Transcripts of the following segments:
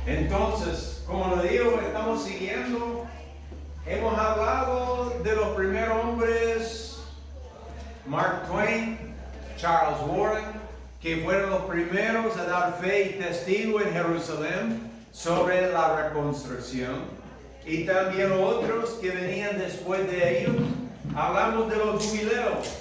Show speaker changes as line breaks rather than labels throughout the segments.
Entonces, como lo digo, estamos siguiendo. Hemos hablado de los primeros hombres, Mark Twain, Charles Warren, que fueron los primeros a dar fe y testigo en Jerusalén sobre la reconstrucción. Y también otros que venían después de ellos. Hablamos de los jubileos.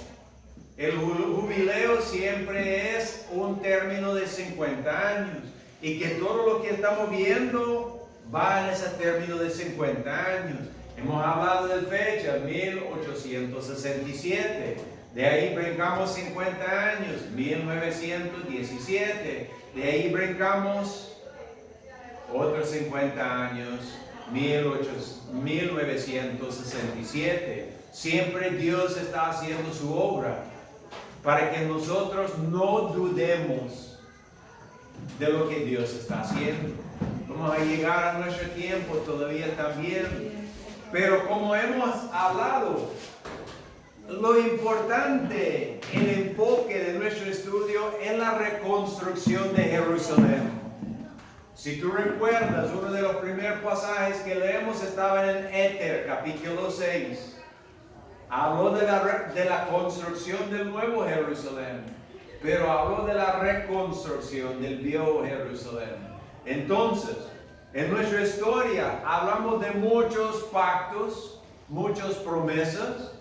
El jubileo siempre es un término de 50 años. Y que todo lo que estamos viendo va en ese término de 50 años. Hemos hablado de fecha, 1867. De ahí brincamos 50 años, 1917. De ahí brincamos otros 50 años, 1967. Siempre Dios está haciendo su obra para que nosotros no dudemos de lo que Dios está haciendo. Vamos a llegar a nuestro tiempo todavía también. Pero como hemos hablado, lo importante, el enfoque de nuestro estudio es la reconstrucción de Jerusalén. Si tú recuerdas, uno de los primeros pasajes que leemos estaba en Éter, capítulo 6. Habló de la construcción del nuevo Jerusalén, pero habló de la reconstrucción del viejo Jerusalén. Entonces, en nuestra historia hablamos de muchos pactos, muchas promesas,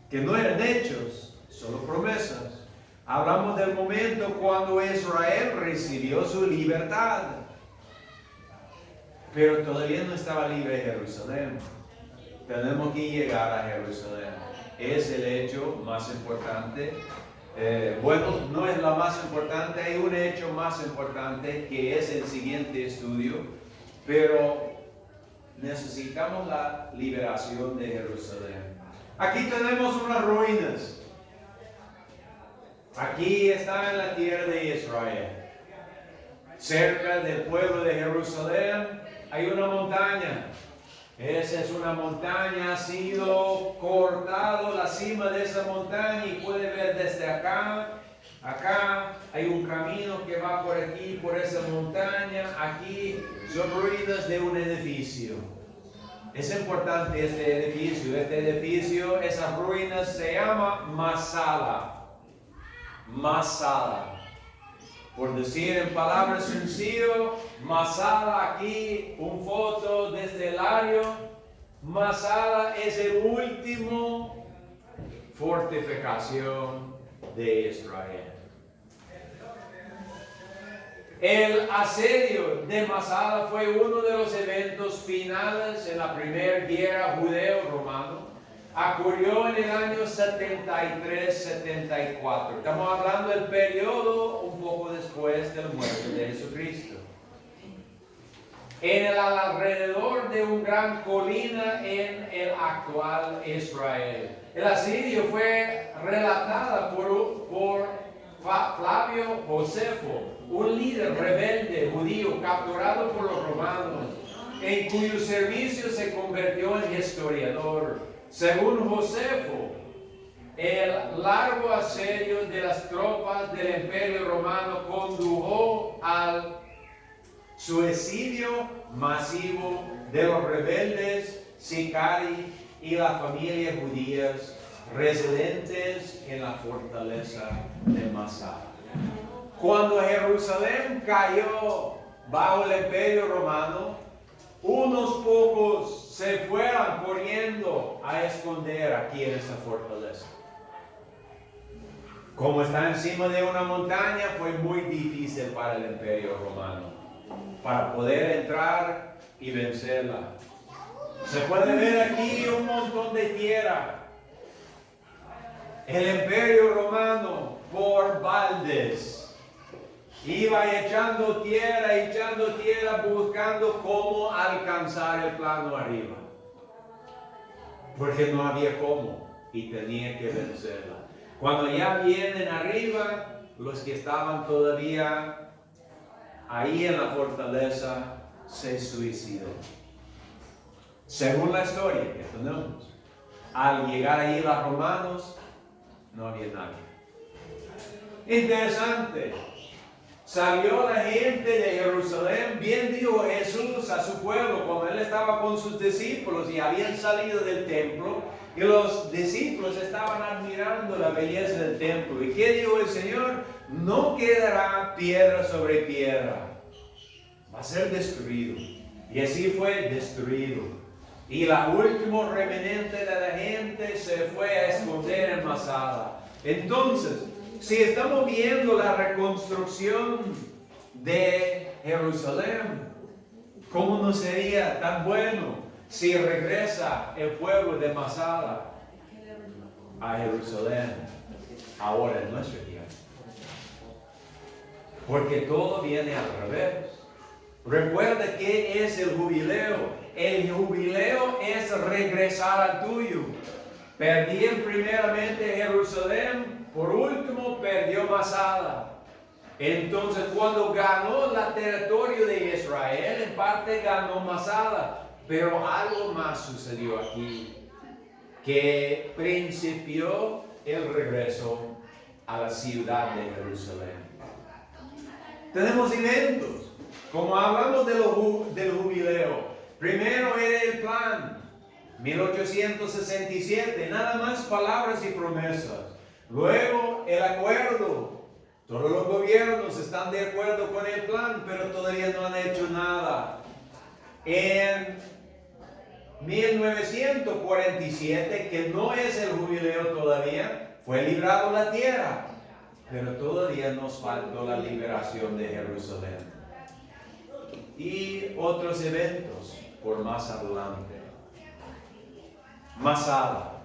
que no eran hechos, solo promesas. Hablamos del momento cuando Israel recibió su libertad, pero todavía no estaba libre Jerusalén. Tenemos que llegar a Jerusalén. Es el hecho más importante. Bueno, no es la más importante, hay un hecho más importante que es el siguiente estudio, pero necesitamos la liberación de Jerusalén. Aquí tenemos unas ruinas. Aquí está en la tierra de Israel. Cerca del pueblo de Jerusalén hay una montaña. Esa es una montaña, ha sido cortado la cima de esa montaña y puede ver desde acá. Acá hay un camino que va por aquí, por esa montaña. Aquí son ruinas de un edificio. Es importante este edificio. Este edificio, esas ruinas, se llama Masada. Masada. Por decir en palabras sencillas, Masada, aquí un foto desde el área. Masada es el último fortificación de Israel. El asedio de Masada fue uno de los eventos finales en la primera guerra judeo-romana. Ocurrió en el año 73-74. Estamos hablando del periodo un poco después de la muerte de Jesucristo. En el alrededor de una gran colina en el actual Israel. El asedio fue relatada por Flavio Josefo, un líder rebelde judío capturado por los romanos, en cuyo servicio se convirtió en historiador. Según Josefo, el largo asedio de las tropas del Imperio Romano condujo al suicidio masivo de los rebeldes sicari y las familias judías residentes en la fortaleza de Masada. Cuando Jerusalén cayó bajo el Imperio Romano, unos pocos se fueron corriendo a esconder aquí en esta fortaleza. Como está encima de una montaña, fue muy difícil para el Imperio Romano para poder entrar y vencerla. Se puede ver aquí un montón de tierra. El Imperio Romano, por baldes, iba echando tierra, buscando cómo alcanzar el plano arriba. Porque no había cómo y tenía que vencerla. Cuando ya vienen arriba, los que estaban todavía ahí en la fortaleza se suicidó. Según la historia que tenemos, al llegar ahí los romanos, no había nadie. Interesante. Salió la gente de Jerusalén bien dijo Jesús a su pueblo cuando él estaba con sus discípulos y habían salido del templo y los discípulos estaban admirando la belleza del templo. ¿Y qué dijo el Señor? No quedará piedra sobre piedra, va a ser destruido. Y así fue destruido. Y la última remanente de la gente se fue a esconder en Masada. Entonces, si estamos viendo la reconstrucción de Jerusalén, ¿cómo no sería tan bueno si regresa el pueblo de Masada a Jerusalén ahora en nuestro tiempo? Porque todo viene al revés. Recuerda qué es el jubileo. El jubileo es regresar al tuyo. Perdían primeramente Jerusalén, por último perdió Masada. Entonces cuando ganó el territorio de Israel, en parte ganó Masada. Pero algo más sucedió aquí, que principió el regreso a la ciudad de Jerusalén. Tenemos eventos, como hablamos del jubileo. Primero era el plan, 1867, nada más palabras y promesas. Luego el acuerdo. Todos los gobiernos están de acuerdo con el plan, pero todavía no han hecho nada. En 1947, que no es el jubileo todavía, fue librado la tierra, pero todavía nos faltó la liberación de Jerusalén. Y otros eventos por más adelante. Masada,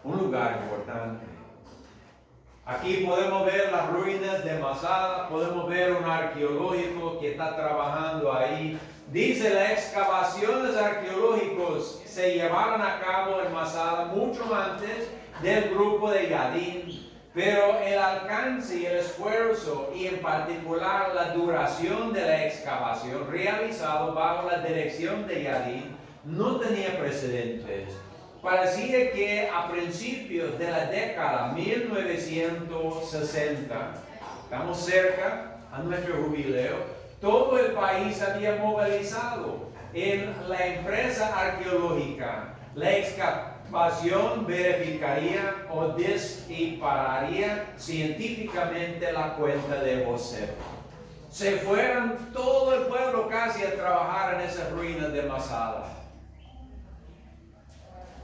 un lugar importante. Aquí podemos ver las ruinas de Masada, podemos ver un arqueológico que está trabajando ahí. Dice, las excavaciones arqueológicas se llevaron a cabo en Masada mucho antes del grupo de Yadín, pero el alcance y el esfuerzo, y en particular la duración de la excavación realizado bajo la dirección de Yadín, no tenía precedentes. Parecía que a principios de la década 1960, estamos cerca a nuestro jubileo, todo el país había movilizado en la empresa arqueológica. La excavación verificaría o dispararía científicamente la cuenta de José. Se fueron todo el pueblo casi a trabajar en esas ruinas de Masada.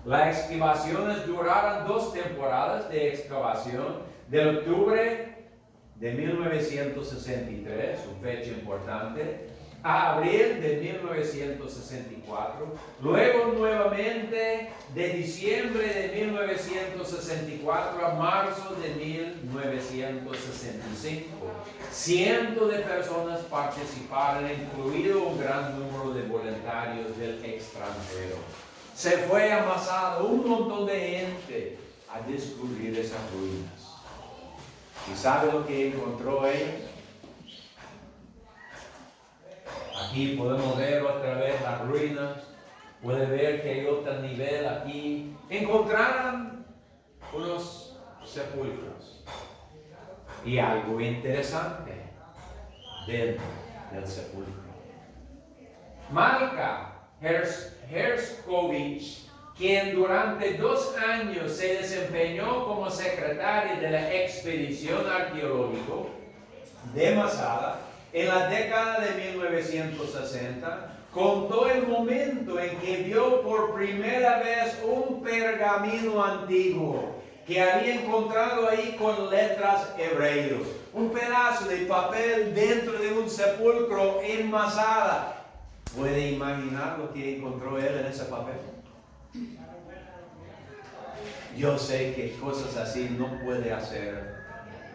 Las excavaciones duraron 2 temporadas de excavación, de octubre de 1963, una fecha importante, a abril de 1964, luego nuevamente de diciembre de 1964 a marzo de 1965. Cientos de personas participaron, incluido un gran número de voluntarios del extranjero. Se fue a Masada un montón de gente a descubrir esas ruinas. ¿Y sabe lo que encontró ellos? Aquí podemos ver otra vez las ruinas. Puede ver que hay otro nivel aquí. Encontraron unos sepulcros. Y algo interesante dentro del sepulcro. Malka Herskovich, quien durante 2 años se desempeñó como secretaria de la expedición arqueológica de Masada en la década de 1960, contó el momento en que vio por primera vez un pergamino antiguo que había encontrado ahí con letras hebreos. Un pedazo de papel dentro de un sepulcro en Masada. ¿Puede imaginar lo que encontró él en ese papel? Yo sé que cosas así no puede hacer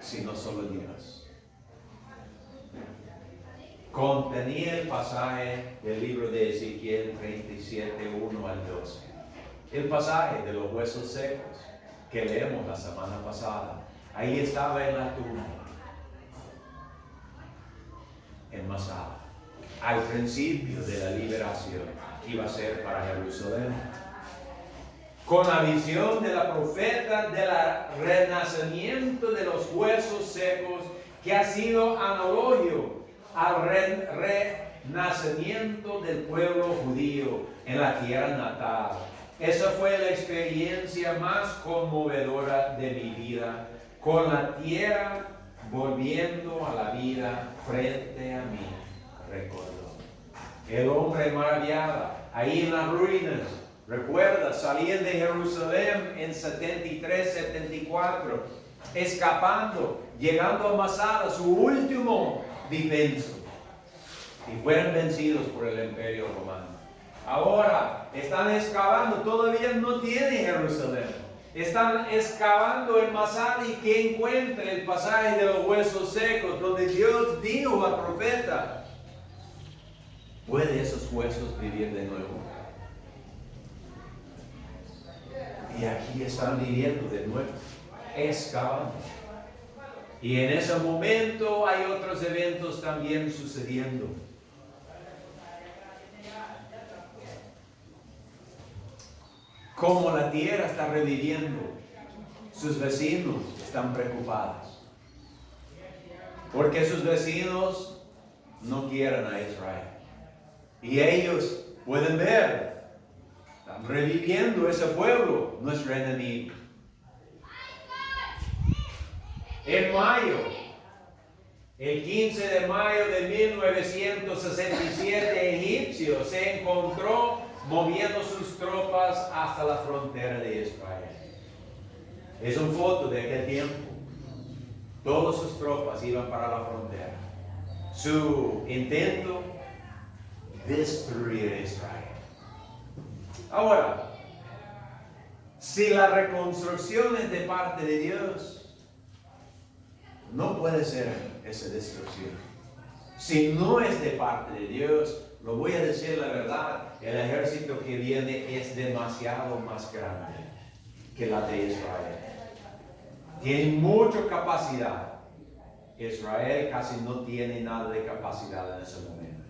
sino solo Dios. Contenía el pasaje del libro de Ezequiel 37, 1 al 12. El pasaje de los huesos secos que leemos la semana pasada. Ahí estaba en la tumba, en Masada. Al principio de la liberación que iba a ser para Jerusalén, con la visión de la profeta del renacimiento de los huesos secos, que ha sido analogio al renacimiento del pueblo judío en la tierra natal. Esa fue la experiencia más conmovedora de mi vida, con la tierra volviendo a la vida frente a mí, recordó. El hombre maravillado, ahí en las ruinas, recuerda, salían de Jerusalén en 73, 74, escapando, llegando a Masada, su último defensa, y fueron vencidos por el imperio romano. Ahora están excavando, todavía no tienen Jerusalén. Están excavando en Masada y que encuentre el pasaje de los huesos secos, donde Dios dijo al profeta: ¿puede esos huesos vivir de nuevo? Y aquí están viviendo de nuevo, excavando. Y en ese momento hay otros eventos también sucediendo. Como la tierra está reviviendo, sus vecinos están preocupados. Porque sus vecinos no quieren a Israel. Y ellos pueden ver, están reviviendo ese pueblo, nuestro enemigo. En mayo, el 15 de mayo de 1967, egipcio se encontró moviendo sus tropas hasta la frontera de Israel. Es una foto de aquel tiempo. Todas sus tropas iban para la frontera. Su intento, destruir Israel. Ahora, si la reconstrucción es de parte de Dios, no puede ser esa destrucción. Si no es de parte de Dios, lo voy a decir la verdad, el ejército que viene es demasiado más grande que la de Israel. Tiene mucha capacidad. Israel casi no tiene nada de capacidad en ese momento.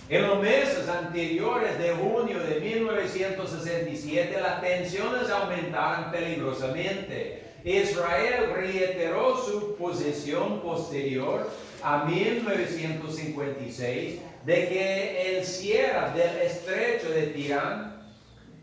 En los meses anteriores de junio de 1967, las tensiones aumentaron peligrosamente. Israel reiteró su posición posterior a 1956 de que el cierre del estrecho de Tirán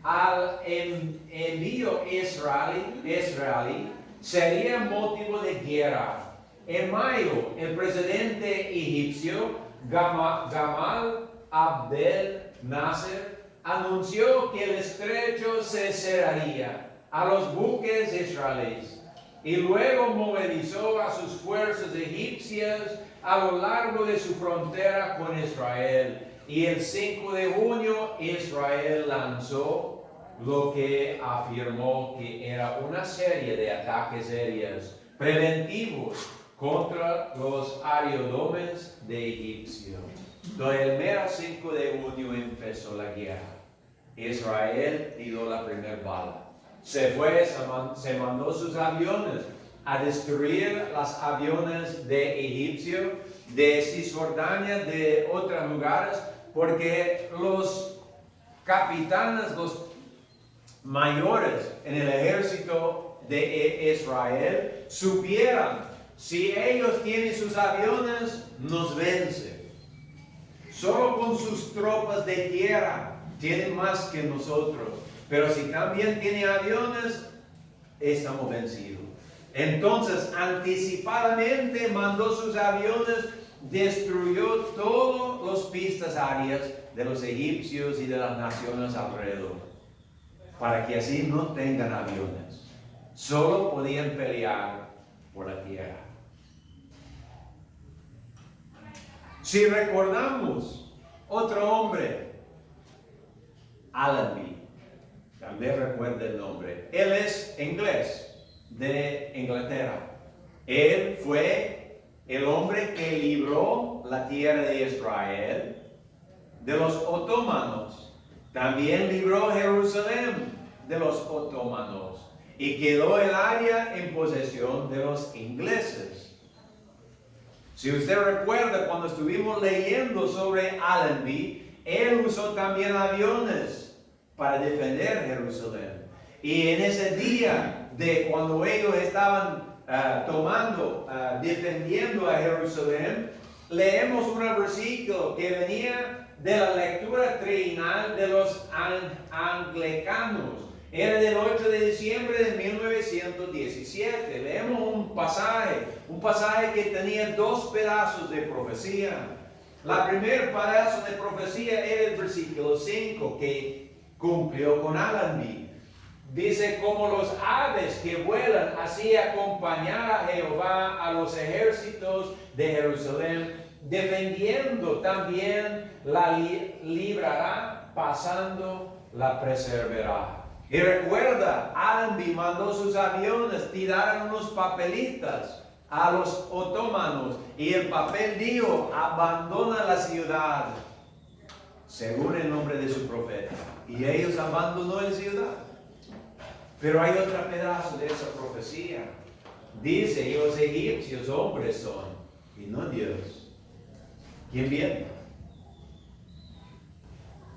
al envío israelí sería motivo de guerra. En mayo, el presidente egipcio Gamal Abdel Nasser anunció que el estrecho se cerraría a los buques israelíes y luego movilizó a sus fuerzas egipcias a lo largo de su frontera con Israel. Y el 5 de junio Israel lanzó lo que afirmó que era una serie de ataques aéreos preventivos contra los aeródromes de Egipcio. El mero 5 de junio empezó la guerra. Israel tiró la primera bala. Se mandó sus aviones a destruir los aviones de Egipcio, de Cisjordania, de otros lugares, porque los capitanes, los mayores en el ejército de Israel, supieran, si ellos tienen sus aviones, nos vencen. Solo con sus tropas de tierra tienen más que nosotros. Pero si también tiene aviones, estamos vencidos. Entonces, anticipadamente mandó sus aviones, destruyó todas las pistas aéreas de los egipcios y de las naciones alrededor, para que así no tengan aviones. Solo podían pelear por la tierra. Si recordamos, otro hombre, Allenby, también recuerda el nombre. Él es inglés, de Inglaterra. Él fue el hombre que libró la tierra de Israel de los otomanos. También libró Jerusalén de los otomanos. Y quedó el área en posesión de los ingleses. Si usted recuerda, cuando estuvimos leyendo sobre Allenby, él usó también aviones para defender Jerusalén. Y en ese día de cuando ellos estaban defendiendo a Jerusalén, leemos un versículo que venía de la lectura trienal de los anglicanos. Era del 8 de diciembre de 1917. Leemos un pasaje que tenía dos pedazos de profecía. La primer pedazo de profecía era el versículo 5 que cumplió con Allenby. Dice, como los aves que vuelan, así acompañará a Jehová a los ejércitos de Jerusalén, defendiendo también la librará, pasando la preservará. Y recuerda, Allenby mandó sus aviones, tiraron unos papelitas a los otomanos y el papel dijo, abandona la ciudad, según el nombre de su profeta. Y ellos abandonó la ciudad. Pero hay otro pedazo de esa profecía. Dice, y los egipcios hombres son, y no Dios. ¿Quién viene?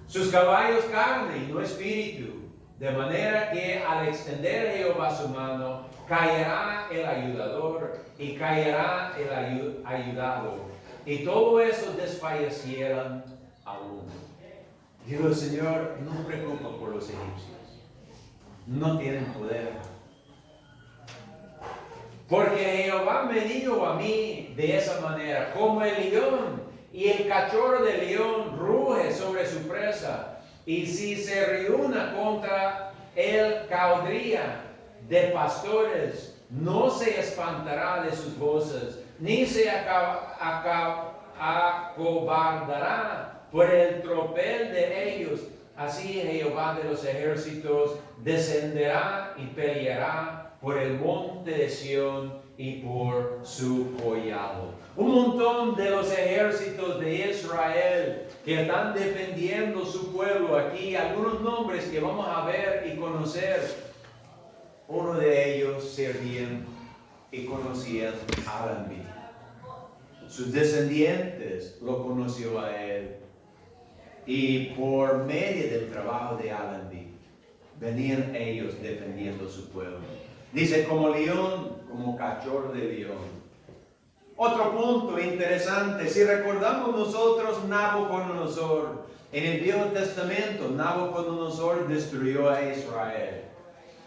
Sus caballos carne y no espíritu. De manera que al extender Jehová su mano, caerá el ayudador y caerá el ayudado. Y todo eso desfallecieran aún. Digo, el Señor, no me preocupa por los egipcios. No tienen poder. Porque Jehová me dijo a mí de esa manera, como el león y el cachorro del león ruge sobre su presa. Y si se reúna contra el caudría de pastores, no se espantará de sus voces, ni se acobardará por el tropel de ellos. Así Jehová de los ejércitos descenderá y peleará por el monte de Sión y por su collado. Un montón de los ejércitos de Israel que están defendiendo su pueblo aquí, algunos nombres que vamos a ver y conocer. Uno de ellos servían y conocían a Allenby. Sus descendientes lo conoció a él. Y por medio del trabajo de Allenby, venían ellos defendiendo su pueblo. Dice, como león, como cachorro de león. Otro punto interesante, si recordamos nosotros Nabucodonosor, en el Viejo Testamento, Nabucodonosor destruyó a Israel.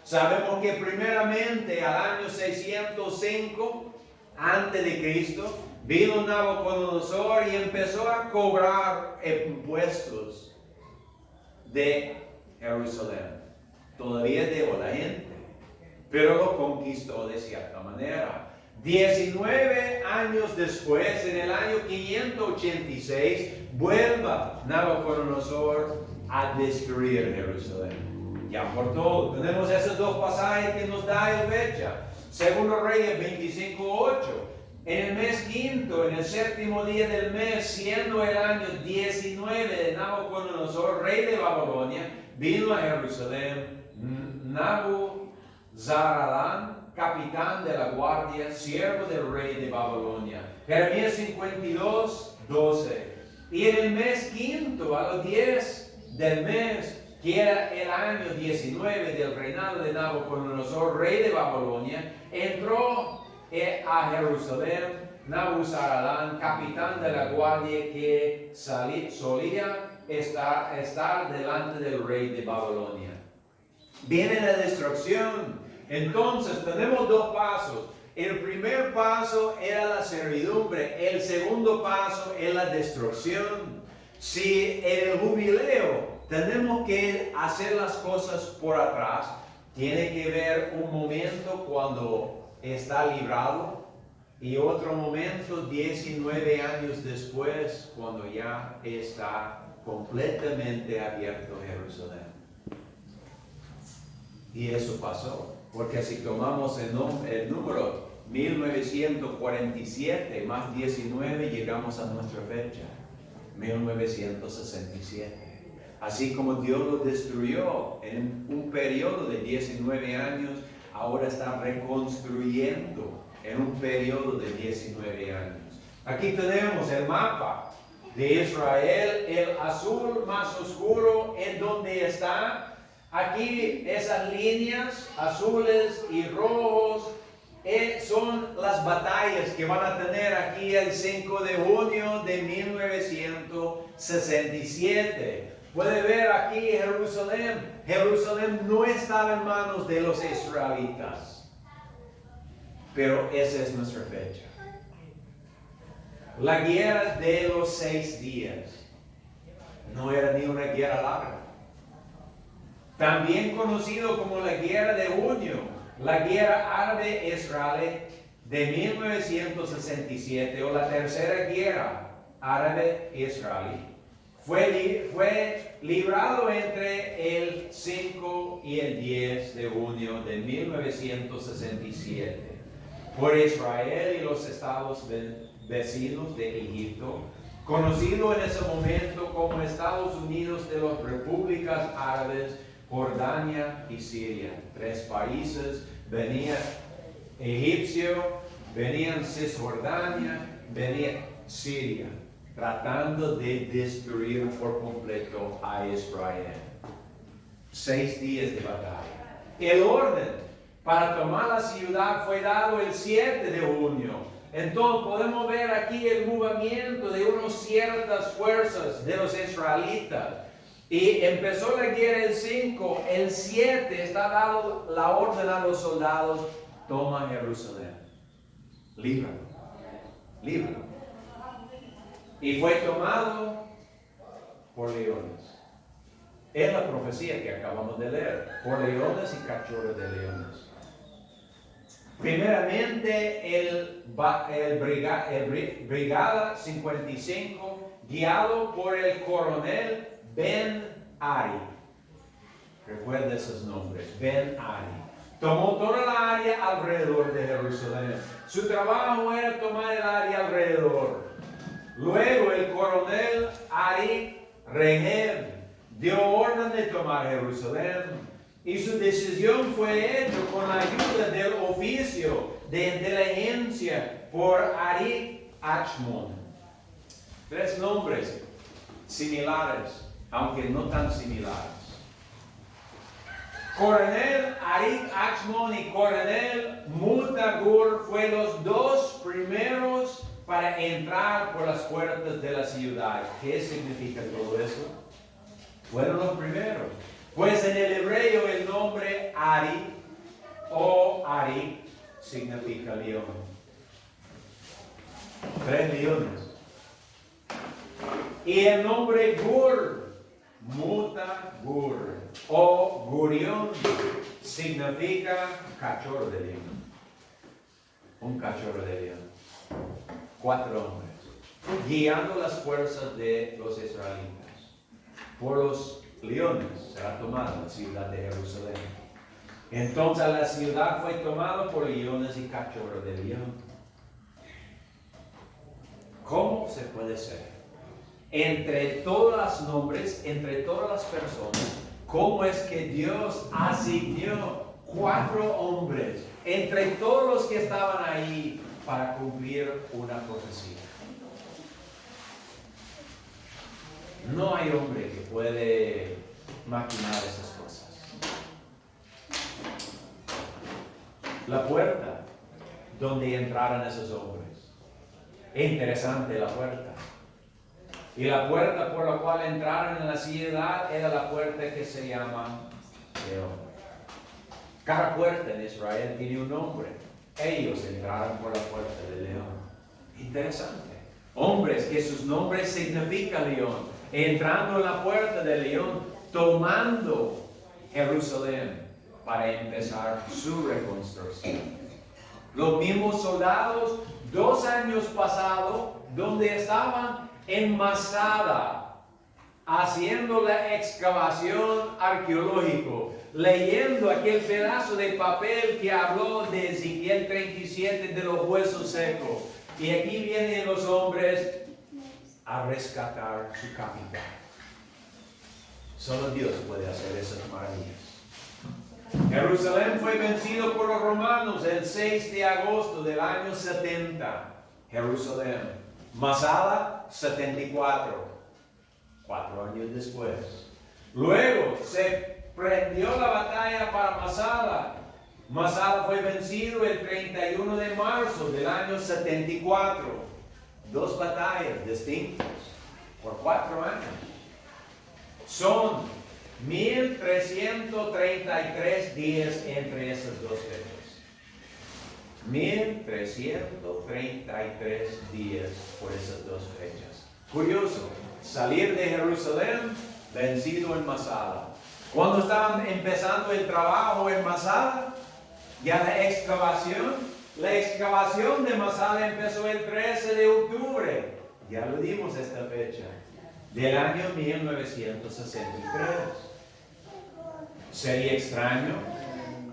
Sabemos que primeramente al año 605 antes de Cristo, vino Nabucodonosor y empezó a cobrar impuestos de Jerusalén. Todavía debo a la gente, pero lo conquistó de cierta manera. 19 años después, en el año 586, vuelva Nabucodonosor a destruir Jerusalén. Ya por todo, tenemos esos dos pasajes que nos da la fecha. Segundo Reyes 25:8. En el mes quinto, en el séptimo día del mes, siendo el año 19 de Nabucodonosor, rey de Babilonia, vino a Jerusalén Nabuzaradán, capitán de la guardia, siervo del rey de Babilonia. Jeremías 52:12. Y en el mes quinto, a los 10 del mes, que era el año 19 del reinado de Nabucodonosor, rey de Babilonia, entró a Jerusalén Nabuzaradán, capitán de la guardia, que solía estar delante del rey de Babilonia. Viene la destrucción. Entonces tenemos dos pasos. El primer paso era la servidumbre. El segundo paso es la destrucción. Si en el jubileo tenemos que hacer las cosas por atrás, tiene que ver un momento cuando está librado y otro momento 19 años después, cuando ya está completamente abierto Jerusalén. Y eso pasó, porque si tomamos el número 1947 más 19, llegamos a nuestra fecha, 1967. Así como Dios lo destruyó en un periodo de 19 años, ahora está reconstruyendo en un periodo de 19 años. Aquí tenemos el mapa de Israel, el azul más oscuro en donde está. Aquí esas líneas azules y rojos son las batallas que van a tener aquí el 5 de junio de 1967. Puede ver aquí Jerusalén. Jerusalén no estaba en manos de los israelitas. Pero esa es nuestra fecha. La guerra de los 6 días no era ni una guerra larga. También conocido como la guerra de junio, la guerra árabe-israelí de 1967 o la tercera guerra árabe-israelí fue librado entre el 5 y el 10 de junio de 1967 por Israel y los estados vecinos de Egipto, conocido en ese momento como Estados Unidos de las Repúblicas Árabes, Jordania y Siria. 3 países, venía Egipcio, venían Cisjordania, venía Siria, tratando de destruir por completo a Israel. 6 días de batalla. El orden para tomar la ciudad fue dado el 7 de junio. Entonces podemos ver aquí el movimiento de unas ciertas fuerzas de los israelitas. Y empezó la guerra el 5, el 7 está dado la orden a los soldados: toma Jerusalén, líbralo, líbralo. Y fue tomado por leones. Es la profecía que acabamos de leer, por leones y cachorros de leones. Primeramente el Brigada 55, guiado por el coronel Ben Ari. Recuerda esos nombres, Ben Ari. Tomó toda la área alrededor de Jerusalén. Su trabajo era tomar el área alrededor. Luego el coronel Ari Regev dio orden de tomar Jerusalén. Y su decisión fue hecha con la ayuda del oficio de inteligencia por Arik Achmon. 3 nombres similares, aunque no tan similares. Coronel Arik Achmon y Coronel Mutagur fueron los 2 primeros para entrar por las puertas de la ciudad. ¿Qué significa todo eso? Fueron los primeros. Pues en el hebreo el nombre Ari o Ari significa león. 3 leones. Y el nombre Gur, Mutagur o Gurión, significa cachorro de león. Un cachorro de león. 4 hombres guiando las fuerzas de los israelitas por los leones. Será tomada la ciudad de Jerusalén. Entonces la ciudad fue tomada por leones y cachorros de león. ¿Cómo se puede ser? Entre todos los nombres, entre todas las personas, ¿cómo es que Dios asignó 4 hombres entre todos los que estaban ahí para cumplir una profecía? No hay hombre que puede maquinar esas cosas. La puerta donde entraron esos hombres. Es interesante la puerta. Y la puerta por la cual entraron en la ciudad era la puerta que se llama León. Cada puerta en Israel tiene un nombre. Ellos entraron por la puerta de León. Interesante. Hombres que sus nombres significan león. Entrando en la puerta de León, tomando Jerusalén para empezar su reconstrucción. Los mismos soldados, 2 años pasados, donde estaban en Masada, haciendo la excavación arqueológica, leyendo aquel pedazo de papel que habló de Ezequiel 37 de los huesos secos. Y aquí vienen los hombres a rescatar su capital. Solo Dios puede hacer esas maravillas. Jerusalén fue vencido por los romanos el 6 de agosto del año 70. Jerusalén. Masada, 74. 4 años después. Luego se prendió la batalla para Masada. Masada fue vencido el 31 de marzo del año 74. 2 batallas distintas por 4 años. Son 1333 días entre esas dos fechas. 1333 días por esas dos fechas. Curioso, salir de Jerusalén, vencido en Masada. Cuando estaban empezando el trabajo en Masada, ya la excavación de Masada empezó el 13 de octubre. Ya lo dimos esta fecha, del año 1963. Sería extraño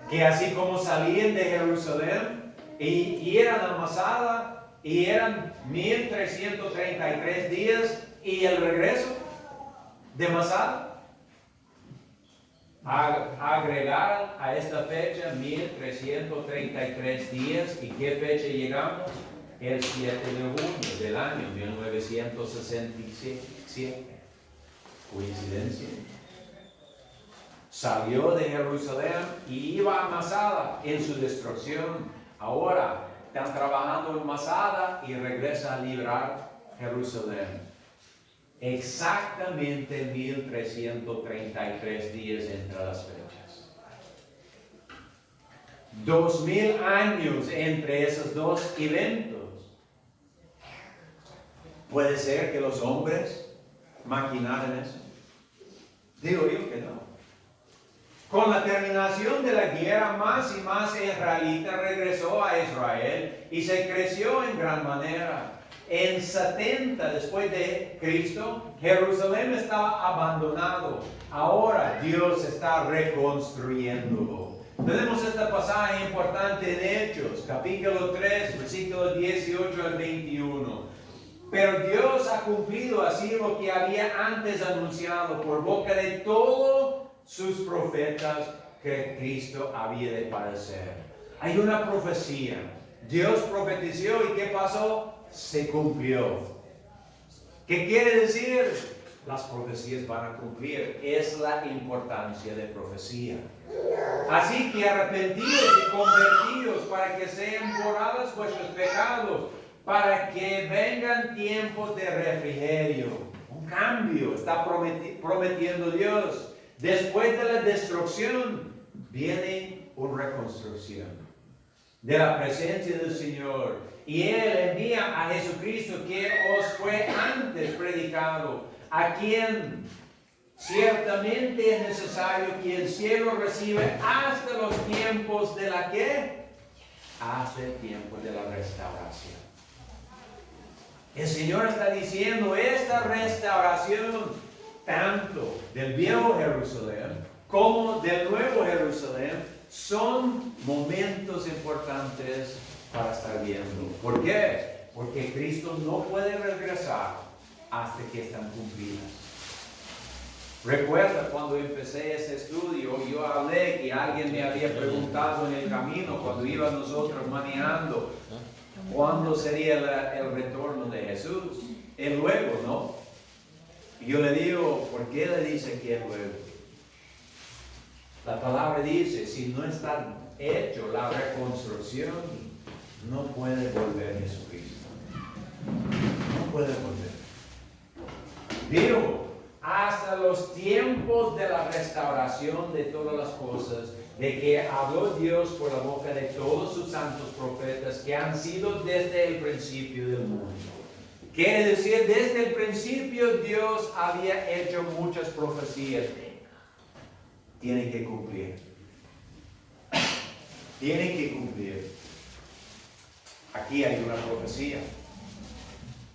que así como salían de Jerusalén y eran a Masada y eran 1333 días y el regreso de Masada, agregaron a esta fecha 1333 días. ¿Y qué fecha llegamos? El 7 de junio del año 1967. ¿Coincidencia? Salió de Jerusalén y iba a Masada en su destrucción. Ahora están trabajando en Masada y regresa a librar Jerusalén. Exactamente 1333 días entre las fechas. 2000 años entre esos dos eventos. ¿Puede ser que los hombres maquinaran eso? Digo yo que no. Con la terminación de la guerra, más y más israelita regresó a Israel y se creció en gran manera. En 70 después de Cristo, Jerusalén estaba abandonado. Ahora Dios está reconstruyéndolo. Tenemos este pasaje importante en Hechos, capítulo 3, versículos 18 al 21. Pero Dios ha cumplido así lo que había antes anunciado por boca de todos sus profetas, que Cristo había de padecer. Hay una profecía. Dios profetizó y ¿qué pasó? Se cumplió. ¿Qué quiere decir? Las profecías van a cumplir. Es la importancia de profecía. Así que arrepentidos y convertidos para que sean borrados vuestros pecados, para que vengan tiempos de refrigerio. Un cambio está prometiendo Dios. Después de la destrucción viene una reconstrucción de la presencia del Señor. Y Él envía a Jesucristo, que os fue antes predicado, a quien ciertamente es necesario que el cielo reciba hasta los tiempos de la ¿qué? Hasta el tiempo de la restauración. El Señor está diciendo, esta restauración, tanto del viejo Jerusalén como del nuevo Jerusalén, son momentos importantes para estar viendo. ¿Por qué? Porque Cristo no puede regresar hasta que están cumplidas. Recuerda cuando empecé ese estudio, yo hablé que alguien me había preguntado en el camino, cuando iba nosotros manejando, ¿cuándo sería el retorno de Jesús? El luego, ¿no? Y yo le digo, ¿por qué le dice que es luego? La palabra dice, si no está hecho la reconstrucción, no puede volver Jesucristo. No puede volver. Digo, hasta los tiempos de la restauración de todas las cosas, de que habló Dios por la boca de todos sus santos profetas que han sido desde el principio del mundo. Quiere decir, desde el principio Dios había hecho muchas profecías. Tienen que cumplir. Tienen que cumplir. Aquí hay una profecía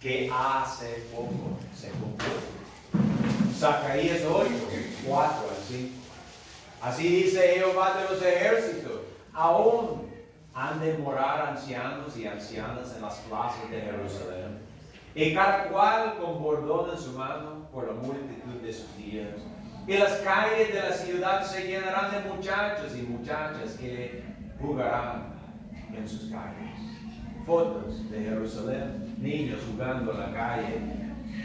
que hace poco se cumplió. Zacarías 8, 4 al 5. Así dice Jehová de los ejércitos: aún han de morar ancianos y ancianas en las plazas de Jerusalén, y cada cual con bordón en su mano por la multitud de sus días. Y las calles de la ciudad se llenarán de muchachos y muchachas que jugarán en sus calles. Fotos de Jerusalén, niños jugando en la calle,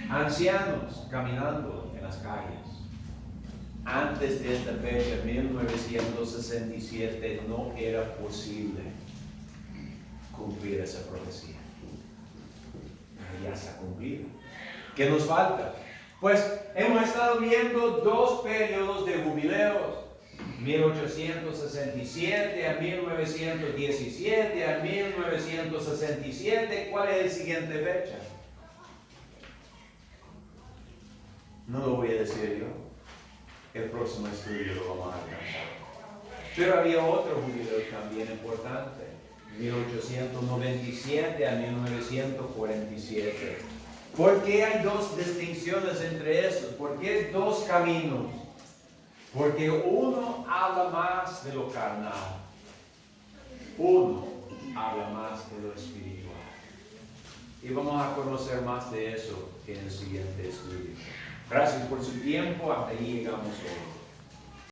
ancianos caminando en las calles. antes de esta fecha, 1967, no era posible cumplir esa profecía. Ya está cumplida. ¿Qué nos falta? Pues hemos estado viendo dos periodos de jubileos, 1867 a 1917 a 1967. ¿Cuál es la siguiente fecha? No lo voy a decir yo. El próximo estudio lo vamos a alcanzar. Pero había otro jubileo también importante, 1897 a 1947. ¿Por qué hay dos distinciones entre esos? ¿Por qué dos caminos? Porque uno habla más de lo carnal, uno habla más de lo espiritual. Y vamos a conocer más de eso en el siguiente estudio. Gracias por su tiempo, hasta ahí llegamos hoy.